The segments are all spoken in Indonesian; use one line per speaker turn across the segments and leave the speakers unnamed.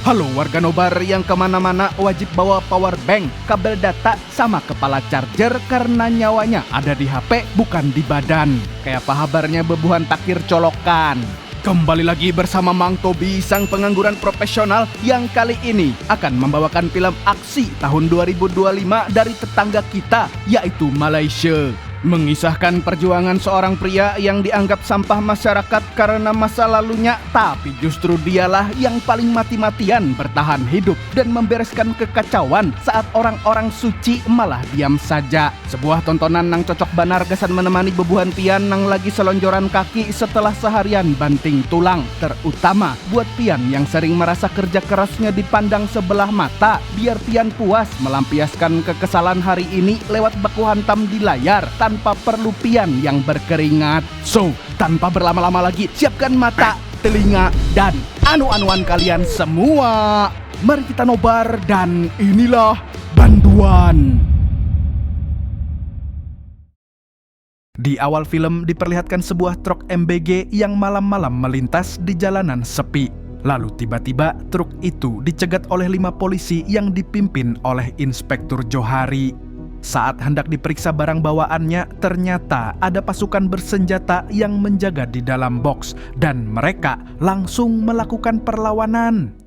Halo warga Nobar yang kemana-mana wajib bawa power bank, kabel data, sama kepala charger karena nyawanya ada di HP bukan di badan. Kayak apa kabarnya bebuhan takir colokan. Kembali lagi bersama Mang Tobi, sang pengangguran profesional yang kali ini akan membawakan film aksi tahun 2025 dari tetangga kita, yaitu Malaysia. Mengisahkan perjuangan seorang pria yang dianggap sampah masyarakat karena masa lalunya, tapi justru dialah yang paling mati-matian bertahan hidup dan membereskan kekacauan saat orang-orang suci malah diam saja. Sebuah tontonan nang cocok banar gasan menemani bebuhan pian nang lagi selonjoran kaki setelah seharian banting tulang. Terutama buat pian yang sering merasa kerja kerasnya dipandang sebelah mata, biar pian puas melampiaskan kekesalan hari ini lewat baku hantam di layar tanpa perlu pian yang berkeringat. So, tanpa berlama-lama lagi, siapkan mata, telinga, dan anu-anuan kalian semua. Mari kita nobar dan inilah Banduan. Di awal film diperlihatkan sebuah truk MBG yang malam-malam melintas di jalanan sepi. Lalu tiba-tiba truk itu dicegat oleh 5 polisi yang dipimpin oleh Inspektur Johari. Saat hendak diperiksa barang bawaannya, ternyata ada pasukan bersenjata yang menjaga di dalam box dan mereka langsung melakukan perlawanan.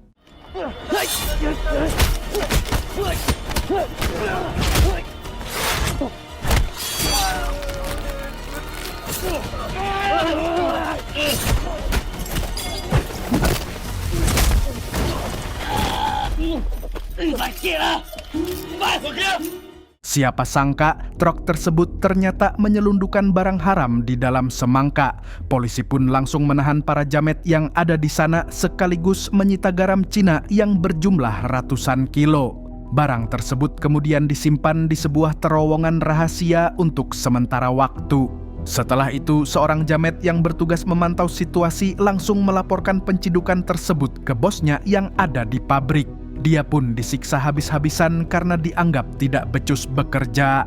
Siapa sangka truk tersebut ternyata menyelundupkan barang haram di dalam semangka. Polisi pun langsung menahan para jamet yang ada di sana sekaligus menyita garam Cina yang berjumlah ratusan kilo. Barang tersebut kemudian disimpan di sebuah terowongan rahasia untuk sementara waktu. Setelah itu, seorang jamet yang bertugas memantau situasi langsung melaporkan pencidukan tersebut ke bosnya yang ada di pabrik. Dia pun disiksa habis-habisan karena dianggap tidak becus bekerja.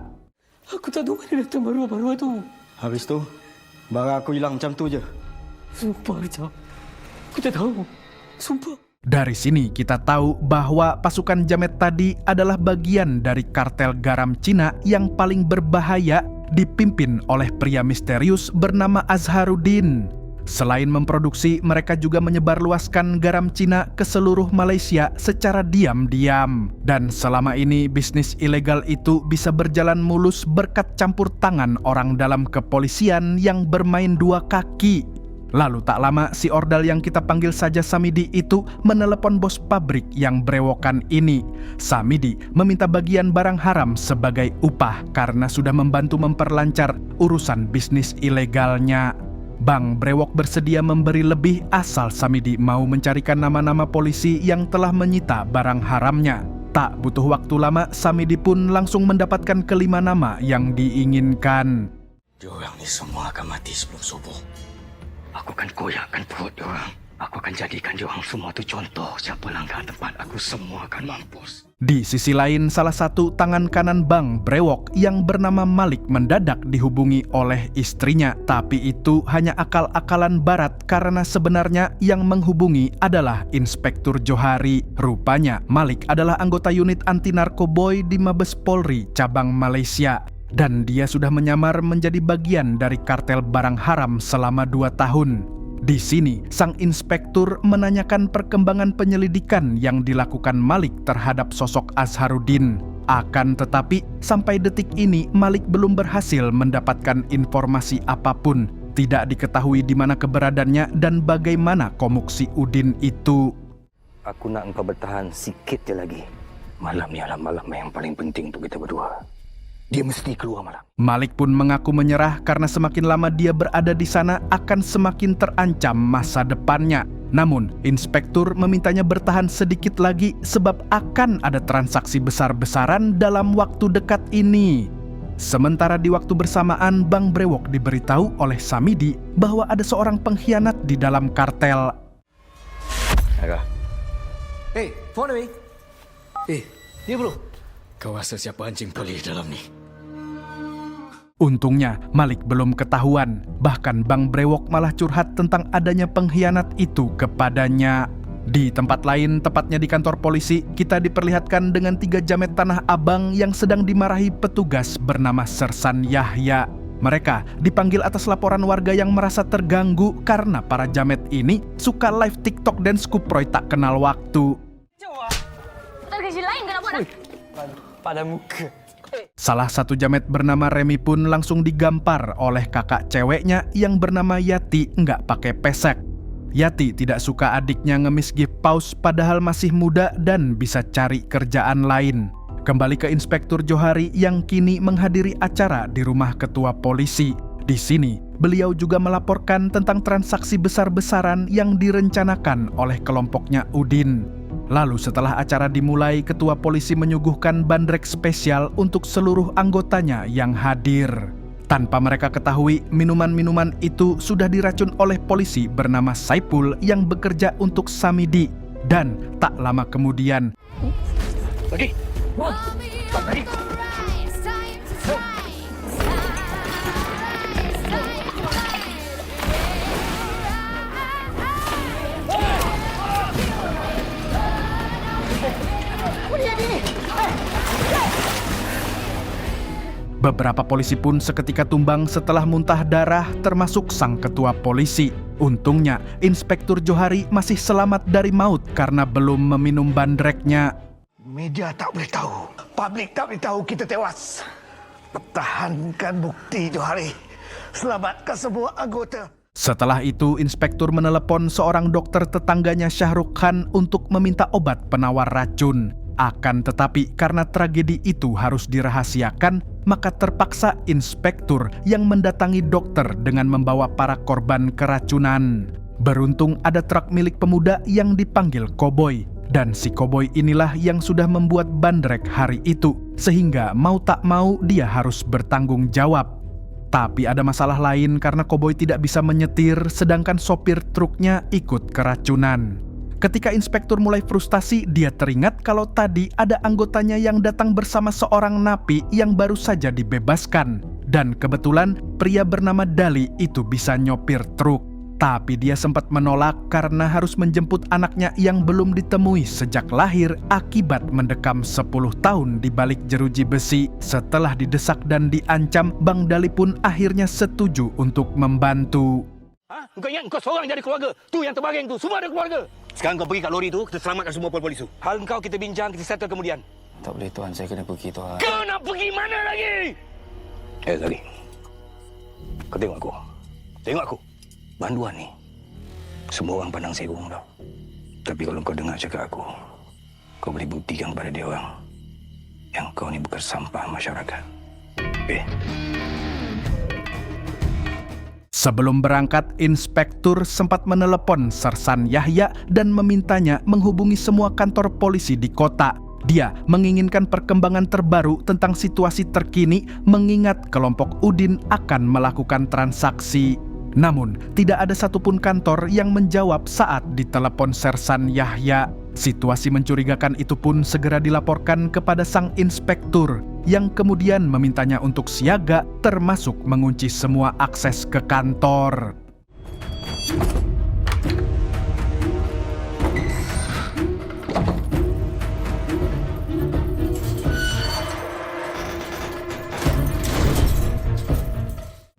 Aku tak tahu mana datang baru-baru tu.
Habis tu, barang aku hilang macam tu je.
Sumpah, Cak. Aku tak tahu. Sumpah.
Dari sini kita tahu bahwa pasukan jamet tadi adalah bagian dari kartel garam Cina yang paling berbahaya, dipimpin oleh pria misterius bernama Azharuddin. Selain memproduksi, mereka juga menyebarluaskan garam Cina ke seluruh Malaysia secara diam-diam. Dan selama ini bisnis ilegal itu bisa berjalan mulus berkat campur tangan orang dalam kepolisian yang bermain dua kaki. Lalu tak lama si ordal yang kita panggil saja Samidi itu menelepon bos pabrik yang brewokan ini. Samidi meminta bagian barang haram sebagai upah karena sudah membantu memperlancar urusan bisnis ilegalnya. Bang Brewok bersedia memberi lebih asal Samidi mau mencarikan nama-nama polisi yang telah menyita barang haramnya. Tak butuh waktu lama, Samidi pun langsung mendapatkan kelima nama yang diinginkan.
Diorang ni semua akan mati sebelum subuh. Aku akan koyakkan perut diorang. Aku akan jadikan diorang semua tu contoh. Siapa langgar tempat aku, semua akan mampus.
Di sisi lain, salah satu tangan kanan Bang Brewok yang bernama Malik mendadak dihubungi oleh istrinya. Tapi itu hanya akal-akalan barat karena sebenarnya yang menghubungi adalah Inspektur Johari. Rupanya Malik adalah anggota unit anti narkoboy di Mabes Polri cabang Malaysia. Dan dia sudah menyamar menjadi bagian dari kartel barang haram selama 2 tahun. Di sini, sang inspektur menanyakan perkembangan penyelidikan yang dilakukan Malik terhadap sosok Azharuddin. Akan tetapi, sampai detik ini Malik belum berhasil mendapatkan informasi apapun. Tidak diketahui di mana keberadaannya dan bagaimana komuk si Udin itu.
Aku nak engkau bertahan sikit je lagi. Malam ni adalah malam yang paling penting untuk kita berdua. Dia mesti keluar malam.
Malik pun mengaku menyerah karena semakin lama dia berada di sana akan semakin terancam masa depannya. Namun, inspektur memintanya bertahan sedikit lagi sebab akan ada transaksi besar-besaran dalam waktu dekat ini. Sementara di waktu bersamaan, Bang Brewok diberitahu oleh Samidi bahwa ada seorang pengkhianat di dalam kartel.
Agak.
Hey, phone me. Dia bro.
Kau rasa siapa anjing peli dalam ni?
Untungnya Malik belum ketahuan. Bahkan Bang Brewok malah curhat tentang adanya pengkhianat itu kepadanya. Di tempat lain, tepatnya di kantor polisi, kita diperlihatkan dengan 3 jamet Tanah Abang yang sedang dimarahi petugas bernama Sersan Yahya. Mereka dipanggil atas laporan warga yang merasa terganggu karena para jamet ini suka live TikTok dan skuproy tak kenal waktu.
Tak ada kerja lain kau nak buat tak?
Pada muka.
Salah satu jamet bernama Remy pun langsung digampar oleh kakak ceweknya yang bernama Yati nggak pakai pesek. Yati tidak suka adiknya ngemis gift paus padahal masih muda dan bisa cari kerjaan lain. Kembali ke Inspektur Johari yang kini menghadiri acara di rumah ketua polisi. Di sini, beliau juga melaporkan tentang transaksi besar-besaran yang direncanakan oleh kelompoknya Udin. Lalu setelah acara dimulai, ketua polisi menyuguhkan bandrek spesial untuk seluruh anggotanya yang hadir. Tanpa mereka ketahui, minuman-minuman itu sudah diracun oleh polisi bernama Saipul yang bekerja untuk Samidi. Dan tak lama kemudian, beberapa polisi pun seketika tumbang setelah muntah darah, termasuk sang ketua polisi. Untungnya, Inspektur Johari masih selamat dari maut karena belum meminum bandreknya.
Media tak boleh tahu, publik tak boleh tahu kita tewas. Pertahankan bukti, Johari. Selamatkan semua anggota.
Setelah itu, Inspektur menelepon seorang dokter tetangganya Syahrukh Khan untuk meminta obat penawar racun. Akan tetapi karena tragedi itu harus dirahasiakan, maka terpaksa Inspektur yang mendatangi dokter dengan membawa para korban keracunan. Beruntung ada truk milik pemuda yang dipanggil Koboi. Dan si Koboi inilah yang sudah membuat bandrek hari itu, sehingga mau tak mau dia harus bertanggung jawab. Tapi ada masalah lain karena Koboi tidak bisa menyetir, sedangkan sopir truknya ikut keracunan. Ketika Inspektur mulai frustasi, dia teringat kalau tadi ada anggotanya yang datang bersama seorang napi yang baru saja dibebaskan. Dan kebetulan pria bernama Dali itu bisa nyopir truk. Tapi dia sempat menolak karena harus menjemput anaknya yang belum ditemui sejak lahir akibat mendekam 10 tahun di balik jeruji besi. Setelah didesak dan diancam, Bang Dali pun akhirnya setuju untuk membantu.
Kau ingat kau seorang jadi keluarga? Tu yang terbaring tu, semua ada keluarga. Sekarang kau pergi kat lori tu, kita selamatkan semua polis tu. Hal kau kita bincang, kita settle kemudian.
Tak boleh Tuan, saya kena pergi Tuan.
Kau nak pergi mana lagi? Zali, kau tengok aku. Tengok aku. Banduan ni, semua orang pandang saya burung tau. Tapi kalau kau dengar cakap aku, kau boleh buktikan kepada dia orang yang kau ni bukan sampah masyarakat. Okay?
Sebelum berangkat, Inspektur sempat menelepon Sersan Yahya dan memintanya menghubungi semua kantor polisi di kota. Dia menginginkan perkembangan terbaru tentang situasi terkini mengingat kelompok Udin akan melakukan transaksi. Namun, tidak ada satupun kantor yang menjawab saat ditelepon Sersan Yahya. Situasi mencurigakan itu pun segera dilaporkan kepada sang inspektur, yang kemudian memintanya untuk siaga, termasuk mengunci semua akses ke kantor.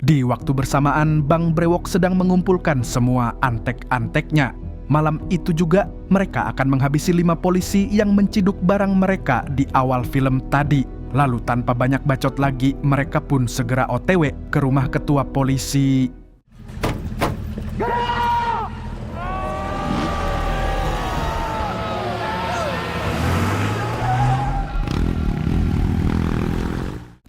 Di waktu bersamaan, Bang Brewok sedang mengumpulkan semua antek-anteknya. Malam itu juga, mereka akan menghabisi 5 polisi yang menciduk barang mereka di awal film tadi. Lalu tanpa banyak bacot lagi, mereka pun segera OTW ke rumah ketua polisi.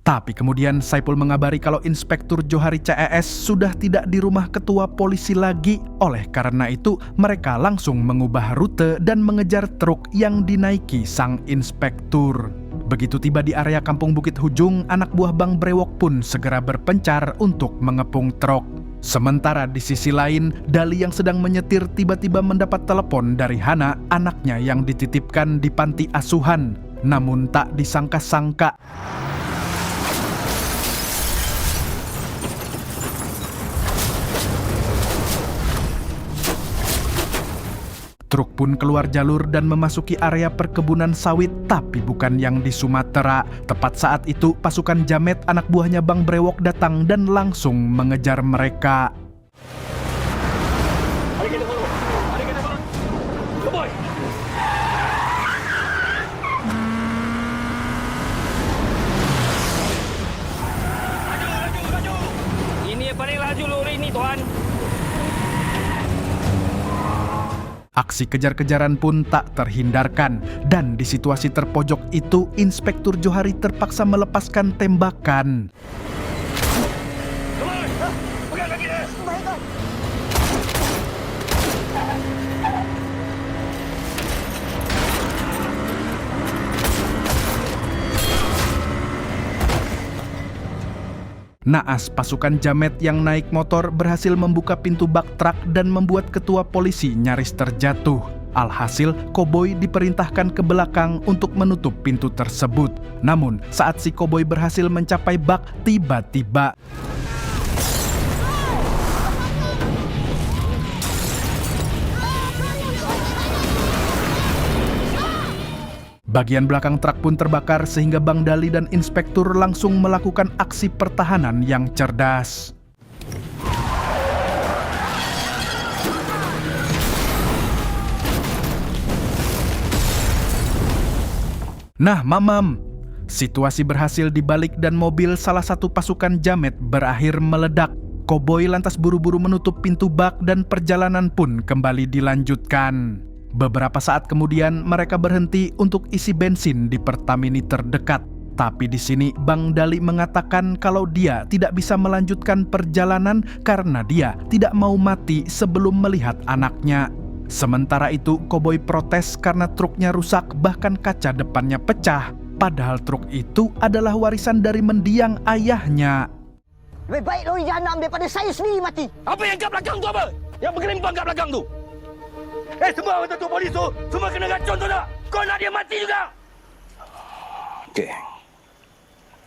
Tapi kemudian Saipul mengabari kalau Inspektur Johari CES sudah tidak di rumah ketua polisi lagi. Oleh karena itu, mereka langsung mengubah rute dan mengejar truk yang dinaiki sang inspektur. Begitu tiba di area Kampung Bukit Hujung, anak buah Bang Brewok pun segera berpencar untuk mengepung truk. Sementara di sisi lain, Dali yang sedang menyetir tiba-tiba mendapat telepon dari Hana, anaknya yang dititipkan di panti asuhan. Namun tak disangka-sangka, Truk pun keluar jalur dan memasuki area perkebunan sawit, tapi bukan yang di Sumatera. Tepat saat itu, pasukan Jamet anak buahnya Bang Brewok datang dan langsung mengejar mereka.
Ini yang paling laju lori ini, Tuan.
Aksi kejar-kejaran pun tak terhindarkan, dan di situasi terpojok itu, Inspektur Johari terpaksa melepaskan tembakan. Naas pasukan Jamet yang naik motor berhasil membuka pintu bak truk dan membuat ketua polisi nyaris terjatuh. Alhasil, koboi diperintahkan ke belakang untuk menutup pintu tersebut. Namun, saat si koboi berhasil mencapai bak, tiba-tiba bagian belakang truk pun terbakar sehingga Bang Dali dan inspektur langsung melakukan aksi pertahanan yang cerdas. Nah, mamam, situasi berhasil dibalik dan mobil salah satu pasukan Jamet berakhir meledak. Koboi lantas buru-buru menutup pintu bak dan perjalanan pun kembali dilanjutkan. Beberapa saat kemudian mereka berhenti untuk isi bensin di Pertamini terdekat. Tapi di sini Bang Dali mengatakan kalau dia tidak bisa melanjutkan perjalanan karena dia tidak mau mati sebelum melihat anaknya. Sementara itu koboi protes karena truknya rusak, bahkan kaca depannya pecah. Padahal truk itu adalah warisan dari mendiang ayahnya.
Lebih baik lori jahanam daripada saya sendiri mati.
Apa yang kat belakang tu apa? Yang bergelimpang kat belakang tu? Semua orang tu polis tu, semua kena racun tu tak? Kau nak dia mati juga? Okey.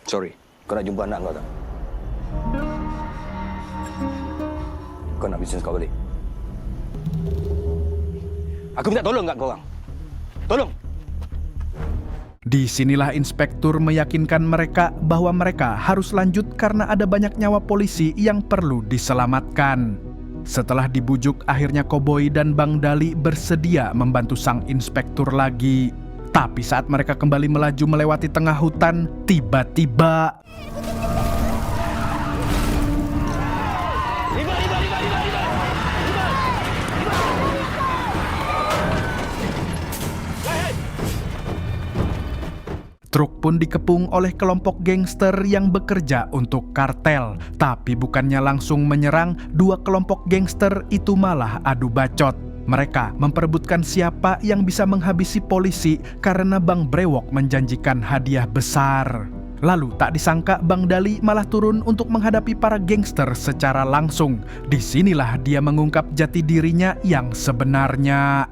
Sorry, kau nak jumpa anak kau tak? Kau nak bisnes kau balik? Aku minta tolong kat kau orang. Tolong.
Di sinilah inspektur meyakinkan mereka bahwa mereka harus lanjut karena ada banyak nyawa polisi yang perlu diselamatkan. Setelah dibujuk, akhirnya koboi dan Bang Dali bersedia membantu sang inspektur lagi. Tapi saat mereka kembali melaju melewati tengah hutan, tiba-tiba truk pun dikepung oleh kelompok gangster yang bekerja untuk kartel. Tapi bukannya langsung menyerang, dua kelompok gangster itu malah adu bacot. Mereka memperebutkan siapa yang bisa menghabisi polisi karena Bang Brewok menjanjikan hadiah besar. Lalu tak disangka Bang Dali malah turun untuk menghadapi para gangster secara langsung. Disinilah dia mengungkap jati dirinya yang sebenarnya.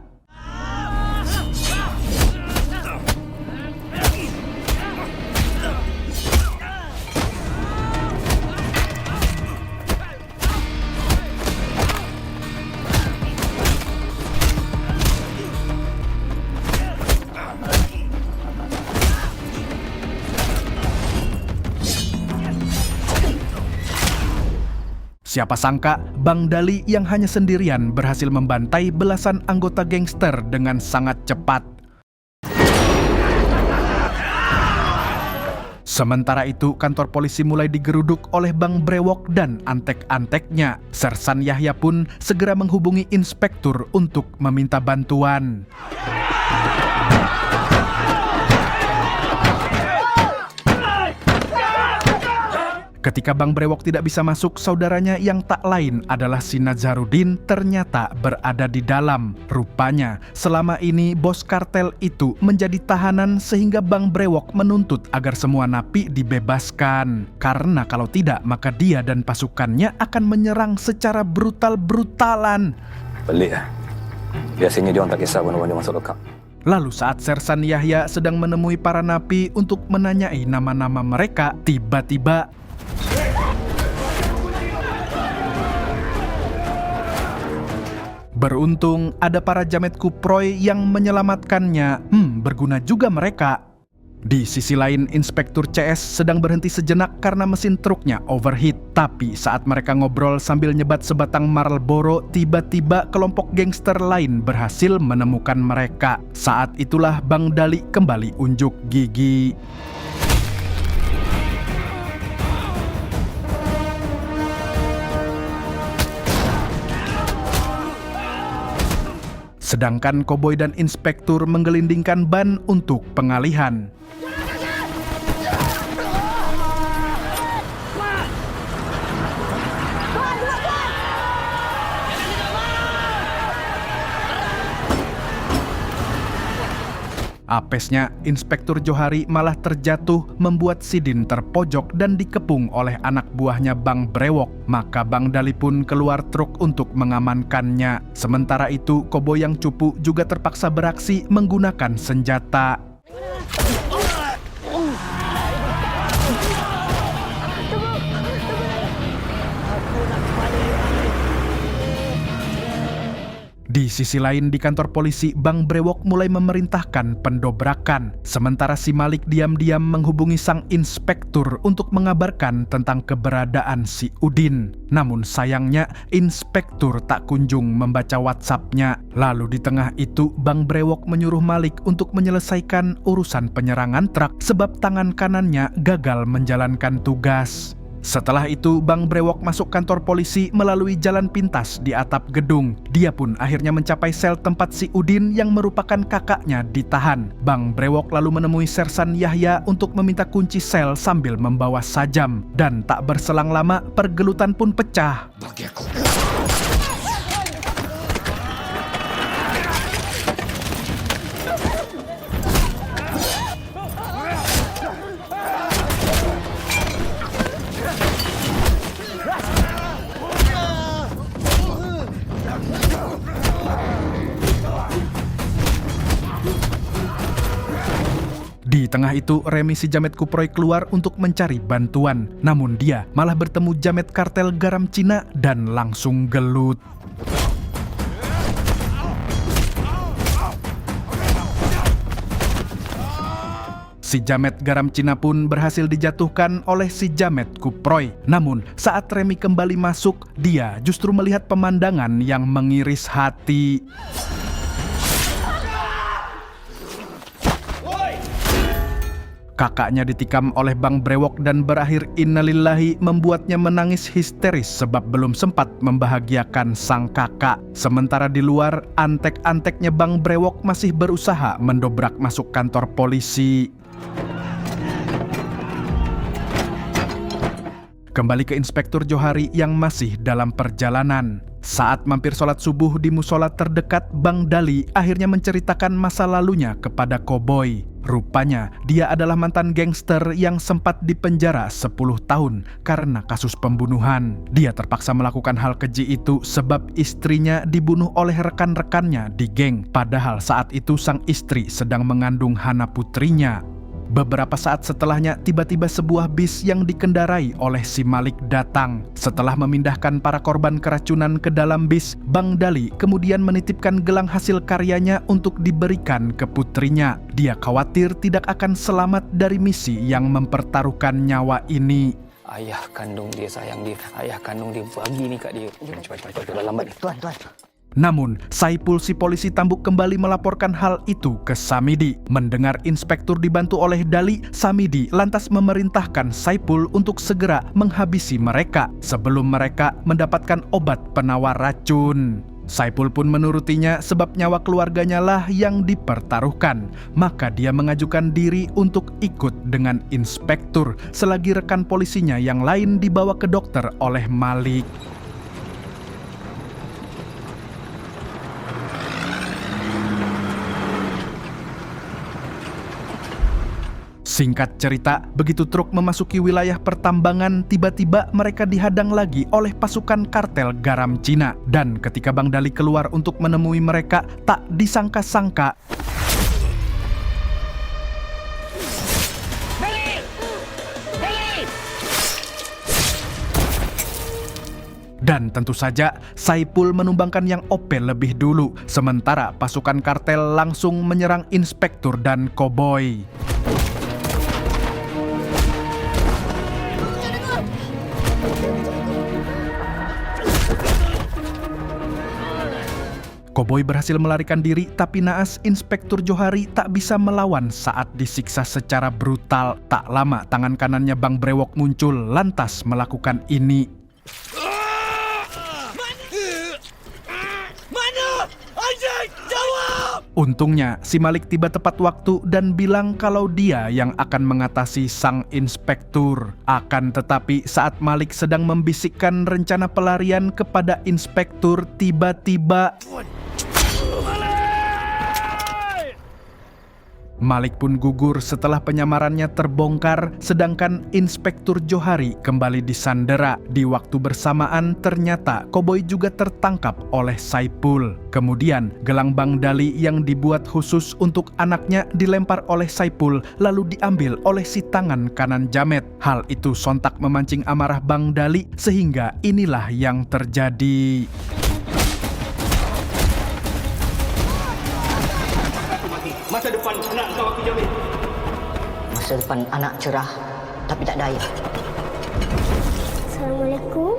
Siapa sangka Bang Dali yang hanya sendirian berhasil membantai belasan anggota gangster dengan sangat cepat. Sementara itu, kantor polisi mulai digeruduk oleh Bang Brewok dan antek-anteknya. Sersan Yahya pun segera menghubungi inspektur untuk meminta bantuan. Ketika Bang Brewok tidak bisa masuk, saudaranya yang tak lain adalah si Nazarudin ternyata berada di dalam. Rupanya, selama ini bos kartel itu menjadi tahanan sehingga Bang Brewok menuntut agar semua napi dibebaskan. Karena kalau tidak, maka dia dan pasukannya akan menyerang secara brutal-brutalan.
Pelik lah. Biasanya dia orang tak kisah mana-mana dia masuk lokap.
Lalu saat Sersan Yahya sedang menemui para napi untuk menanyai nama-nama mereka, tiba-tiba Beruntung ada para jamet kuproy yang menyelamatkannya. Berguna juga mereka. Di sisi lain, Inspektur CS sedang berhenti sejenak karena mesin truknya overheat. Tapi saat mereka ngobrol sambil nyebat sebatang Marlboro, tiba-tiba kelompok gangster lain berhasil menemukan mereka. Saat itulah Bang Dali kembali unjuk gigi. Sedangkan koboi dan inspektur menggelindingkan ban untuk pengalihan. Apesnya, Inspektur Johari malah terjatuh membuat Sidin terpojok dan dikepung oleh anak buahnya Bang Brewok. Maka Bang Dali pun keluar truk untuk mengamankannya. Sementara itu, koboi yang cupu juga terpaksa beraksi menggunakan senjata. Di sisi lain di kantor polisi, Bang Brewok mulai memerintahkan pendobrakan. Sementara si Malik diam-diam menghubungi sang inspektur untuk mengabarkan tentang keberadaan si Udin. Namun sayangnya, inspektur tak kunjung membaca WhatsApp-nya. Lalu di tengah itu, Bang Brewok menyuruh Malik untuk menyelesaikan urusan penyerangan truk sebab tangan kanannya gagal menjalankan tugas. Setelah itu, Bang Brewok masuk kantor polisi melalui jalan pintas di atap gedung. Dia pun akhirnya mencapai sel tempat si Udin yang merupakan kakaknya ditahan. Bang Brewok lalu menemui Sersan Yahya untuk meminta kunci sel sambil membawa sajam. Dan tak berselang lama, pergelutan pun pecah. Di tengah itu, Remi si jamet kuproy keluar untuk mencari bantuan. Namun dia malah bertemu jamet kartel garam Cina dan langsung gelut. Si jamet garam Cina pun berhasil dijatuhkan oleh si jamet kuproy. Namun saat Remi kembali masuk, dia justru melihat pemandangan yang mengiris hati. Kakaknya ditikam oleh Bang Brewok dan berakhir innalillahi, membuatnya menangis histeris sebab belum sempat membahagiakan sang kakak. Sementara di luar, antek-anteknya Bang Brewok masih berusaha mendobrak masuk kantor polisi. Kembali ke Inspektur Johari yang masih dalam perjalanan. Saat mampir sholat subuh di musola terdekat, Bang Dali akhirnya menceritakan masa lalunya kepada koboi. Rupanya dia adalah mantan gangster yang sempat dipenjara 10 tahun karena kasus pembunuhan. Dia terpaksa melakukan hal keji itu sebab istrinya dibunuh oleh rekan-rekannya di geng. Padahal saat itu sang istri sedang mengandung Hana putrinya. Beberapa saat setelahnya, tiba-tiba sebuah bis yang dikendarai oleh si Malik datang. Setelah memindahkan para korban keracunan ke dalam bis, Bang Dali kemudian menitipkan gelang hasil karyanya untuk diberikan ke putrinya. Dia khawatir tidak akan selamat dari misi yang mempertaruhkan nyawa ini.
Ayah kandung dia sayang dia. Ayah kandung dia bagi ni kat dia. Cepat. Lambat.
Tuan.
Namun, Saipul si polisi Tambuk kembali melaporkan hal itu ke Samidi. Mendengar inspektur dibantu oleh Dali, Samidi lantas memerintahkan Saipul untuk segera menghabisi mereka sebelum mereka mendapatkan obat penawar racun. Saipul pun menurutinya sebab nyawa keluarganya lah yang dipertaruhkan. Maka dia mengajukan diri untuk ikut dengan inspektur selagi rekan polisinya yang lain dibawa ke dokter oleh Malik. Singkat cerita, begitu truk memasuki wilayah pertambangan, tiba-tiba mereka dihadang lagi oleh pasukan kartel garam Cina. Dan ketika Bang Dali keluar untuk menemui mereka, tak disangka-sangka Dan tentu saja Saipul menumbangkan yang OP lebih dulu, sementara pasukan kartel langsung menyerang inspektur dan koboi. Koboi berhasil melarikan diri, tapi naas Inspektur Johari tak bisa melawan saat disiksa secara brutal. Tak lama tangan kanannya Bang Brewok muncul, lantas melakukan ini. Untungnya, si Malik tiba tepat waktu dan bilang kalau dia yang akan mengatasi sang inspektur. Akan tetapi saat Malik sedang membisikkan rencana pelarian kepada inspektur, tiba-tiba Malik pun gugur setelah penyamarannya terbongkar, sedangkan Inspektur Johari kembali disandera. Di waktu bersamaan ternyata koboi juga tertangkap oleh Saipul. Kemudian gelang Bang Dali yang dibuat khusus untuk anaknya dilempar oleh Saipul, lalu diambil oleh si tangan kanan Jamet. Hal itu sontak memancing amarah Bang Dali, sehingga inilah yang terjadi.
Masa depan anak kau aku jamin.
Masa depan anak cerah, tapi tak daya.
Assalamualaikum.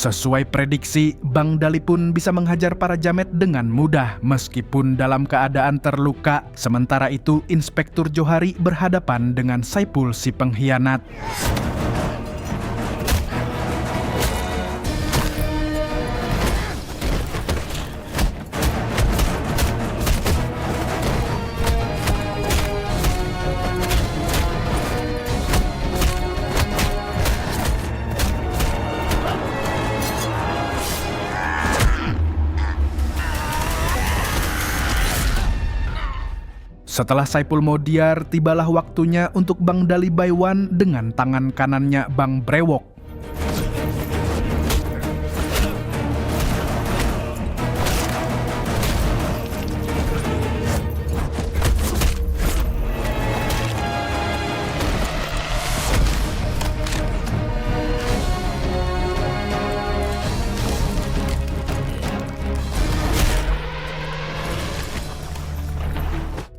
Sesuai prediksi, Bang Dali pun bisa menghajar para Jamet dengan mudah meskipun dalam keadaan terluka. Sementara itu, Inspektur Johari berhadapan dengan Saipul si pengkhianat. Setelah Saipul Modiar, tibalah waktunya untuk Bang Dali Baiwan dengan tangan kanannya Bang Brewok.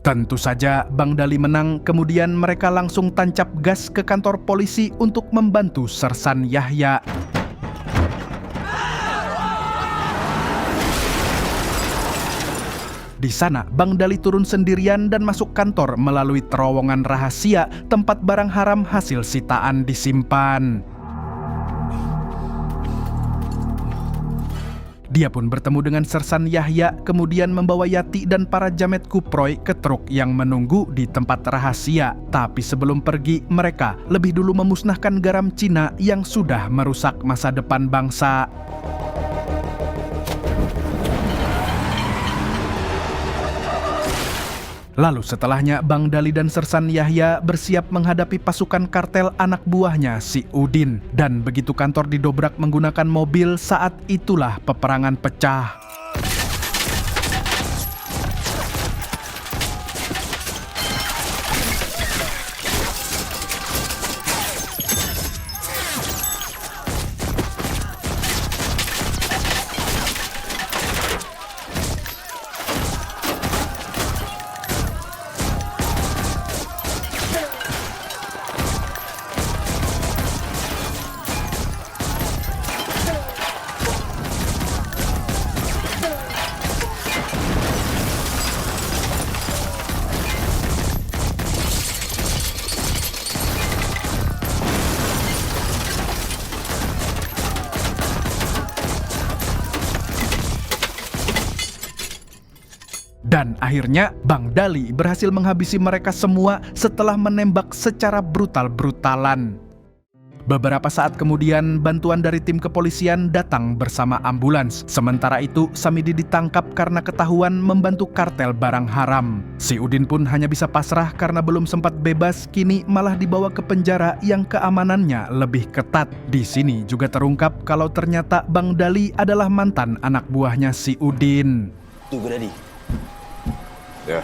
Tentu saja Bang Dali menang, kemudian mereka langsung tancap gas ke kantor polisi untuk membantu Sersan Yahya. Di sana, Bang Dali turun sendirian dan masuk kantor melalui terowongan rahasia tempat barang haram hasil sitaan disimpan. Dia pun bertemu dengan Sersan Yahya, kemudian membawa Yati dan para Jamet Kuproy ke truk yang menunggu di tempat rahasia. Tapi sebelum pergi, mereka lebih dulu memusnahkan garam Cina yang sudah merusak masa depan bangsa. Lalu setelahnya Bang Dali dan Sersan Yahya bersiap menghadapi pasukan kartel anak buahnya si Udin. Dan begitu kantor didobrak menggunakan mobil, saat itulah peperangan pecah. Dan akhirnya Bang Dali berhasil menghabisi mereka semua setelah menembak secara brutal-brutalan. Beberapa saat kemudian, bantuan dari tim kepolisian datang bersama ambulans. Sementara itu, Samidi ditangkap karena ketahuan membantu kartel barang haram. Si Udin pun hanya bisa pasrah karena belum sempat bebas, kini malah dibawa ke penjara yang keamanannya lebih ketat. Di sini juga terungkap kalau ternyata Bang Dali adalah mantan anak buahnya si Udin.
Tunggu tadi.
Ya.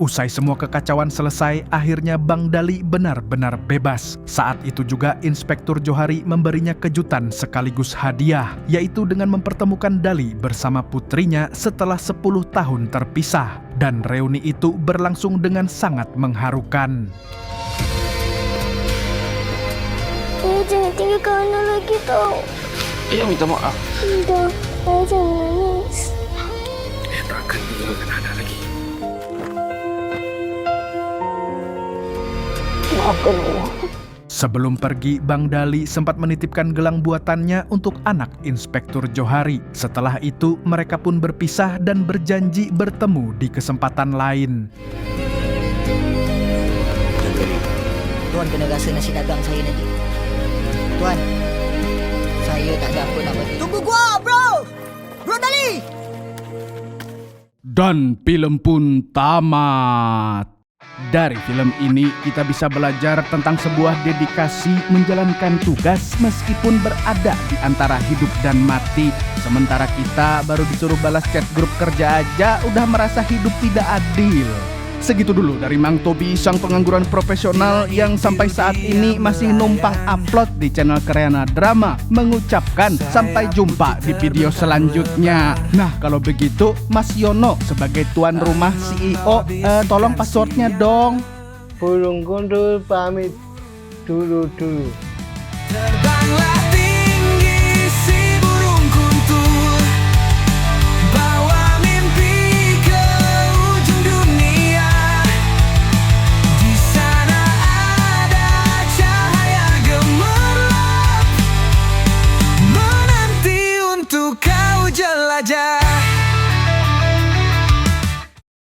Usai semua kekacauan selesai, akhirnya Bang Dali benar-benar bebas. Saat itu juga Inspektur Johari memberinya kejutan sekaligus hadiah, yaitu dengan mempertemukan Dali bersama putrinya setelah 10 tahun terpisah. Dan reuni itu berlangsung dengan sangat mengharukan.
Jangan tinggalkan Ana lagi tau.
Ayah minta maaf.
Udah, Ayah jangan nangis.
Takkan tinggalkan Ana lagi.
Maafkan Allah.
Sebelum pergi, Bang Dali sempat menitipkan gelang buatannya untuk anak Inspektur Johari. Setelah itu, mereka pun berpisah dan berjanji bertemu di kesempatan lain.
Tuan kena rasa nasi dagang saya nanti. Tuan, saya tak ada apa nak bagi. Tunggu gua, bro! Bro Dali!
Dan film pun tamat. Dari film ini kita bisa belajar tentang sebuah dedikasi menjalankan tugas meskipun berada di antara hidup dan mati. Sementara kita baru disuruh balas chat grup kerja aja udah merasa hidup tidak adil. Segitu dulu dari Mang Tobi, sang pengangguran profesional yang sampai saat ini masih numpang upload di channel Kreana Drama, mengucapkan sampai jumpa di video selanjutnya. Nah, kalau begitu Mas Yono sebagai tuan rumah CEO, tolong passwordnya dong.
Pulung Gondol pamit dulu.